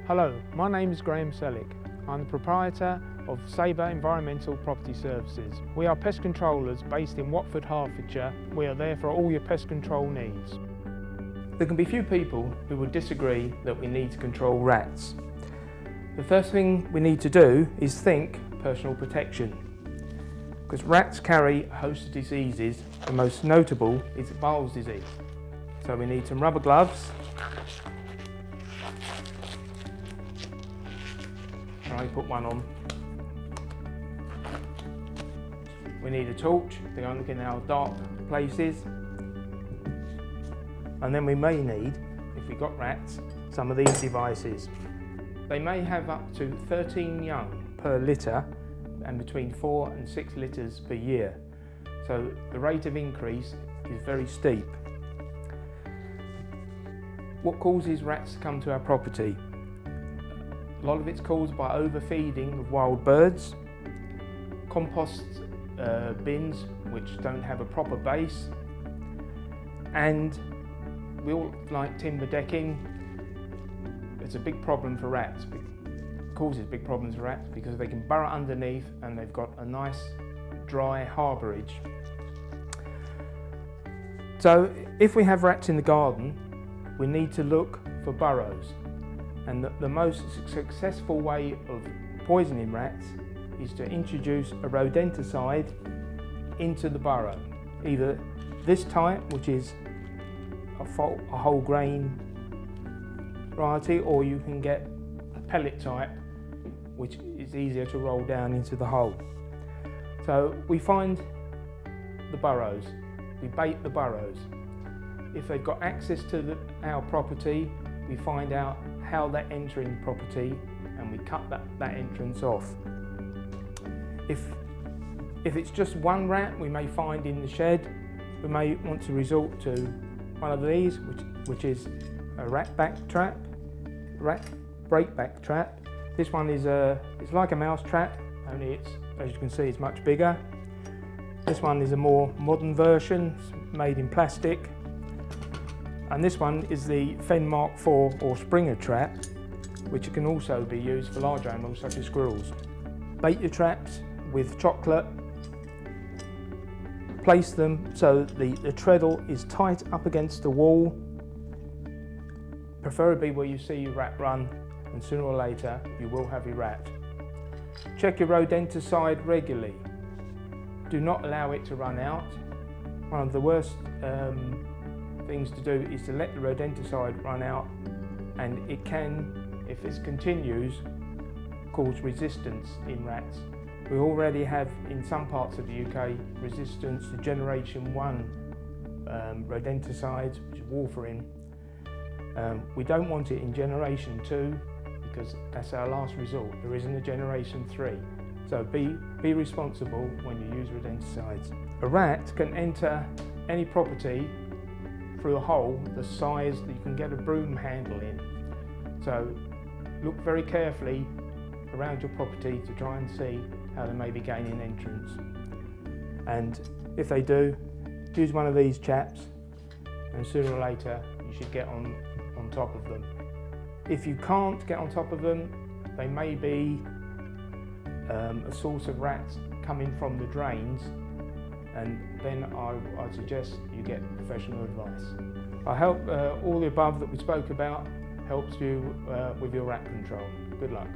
Hello, my name is Graham Sellick. I'm the proprietor of Sabre Environmental Property Services. We are pest controllers based in Watford, Hertfordshire. We are there for all your pest control needs. There can be few people who would disagree that we need to control rats. The first thing we need to do is think personal protection. Because rats carry a host of diseases, the most notable is Weil's disease. So we need some rubber gloves. I put one on. We need a torch to go and look in our dark places. And then we may need, if we've got rats, some of these devices. They may have up to 13 young per litter and between 4 and 6 litters per year. So the rate of increase is very steep. What causes rats to come to our property? A lot of it's caused by overfeeding of wild birds, compost bins which don't have a proper base, and we all like timber decking. It's a big problem for rats. It causes big problems for rats because they can burrow underneath and they've got a nice dry harbourage. So if we have rats in the garden, we need to look for burrows. And the most successful way of poisoning rats is to introduce a rodenticide into the burrow. Either this type, which is a whole grain variety, or you can get a pellet type, which is easier to roll down into the hole. So we find the burrows, we bait the burrows. If they've got access to our property, we find out how they're entering property and we cut that entrance off. If it's just one rat we may find in the shed, we may want to resort to one of these, which is a rat breakback trap. This one is it's like a mouse trap, only it's, as you can see, it's much bigger. This one is a more modern version, it's made in plastic. And this one is the Fen Mark IV or Springer trap, which can also be used for large animals such as squirrels. Bait your traps with chocolate. Place them so the treadle is tight up against the wall, preferably where you see your rat run, and sooner or later you will have your rat. Check your rodenticide regularly. Do not allow it to run out. One of the worst things to do is to let the rodenticide run out, and it can, if it continues, cause resistance in rats. We already have in some parts of the UK resistance to generation 1 rodenticides, which is warfarin. We don't want it in generation 2 because that's our last resort. There isn't a generation 3. So be responsible when you use rodenticides. A rat can enter any property through a hole the size that you can get a broom handle in. So look very carefully around your property to try and see how they may be gaining entrance. And if they do, use one of these chaps and sooner or later you should get on top of them. If you can't get on top of them, they may be a source of rats coming from the drains, and then I'd suggest you get professional advice. I hope all the above that we spoke about helps you with your rat control. Good luck.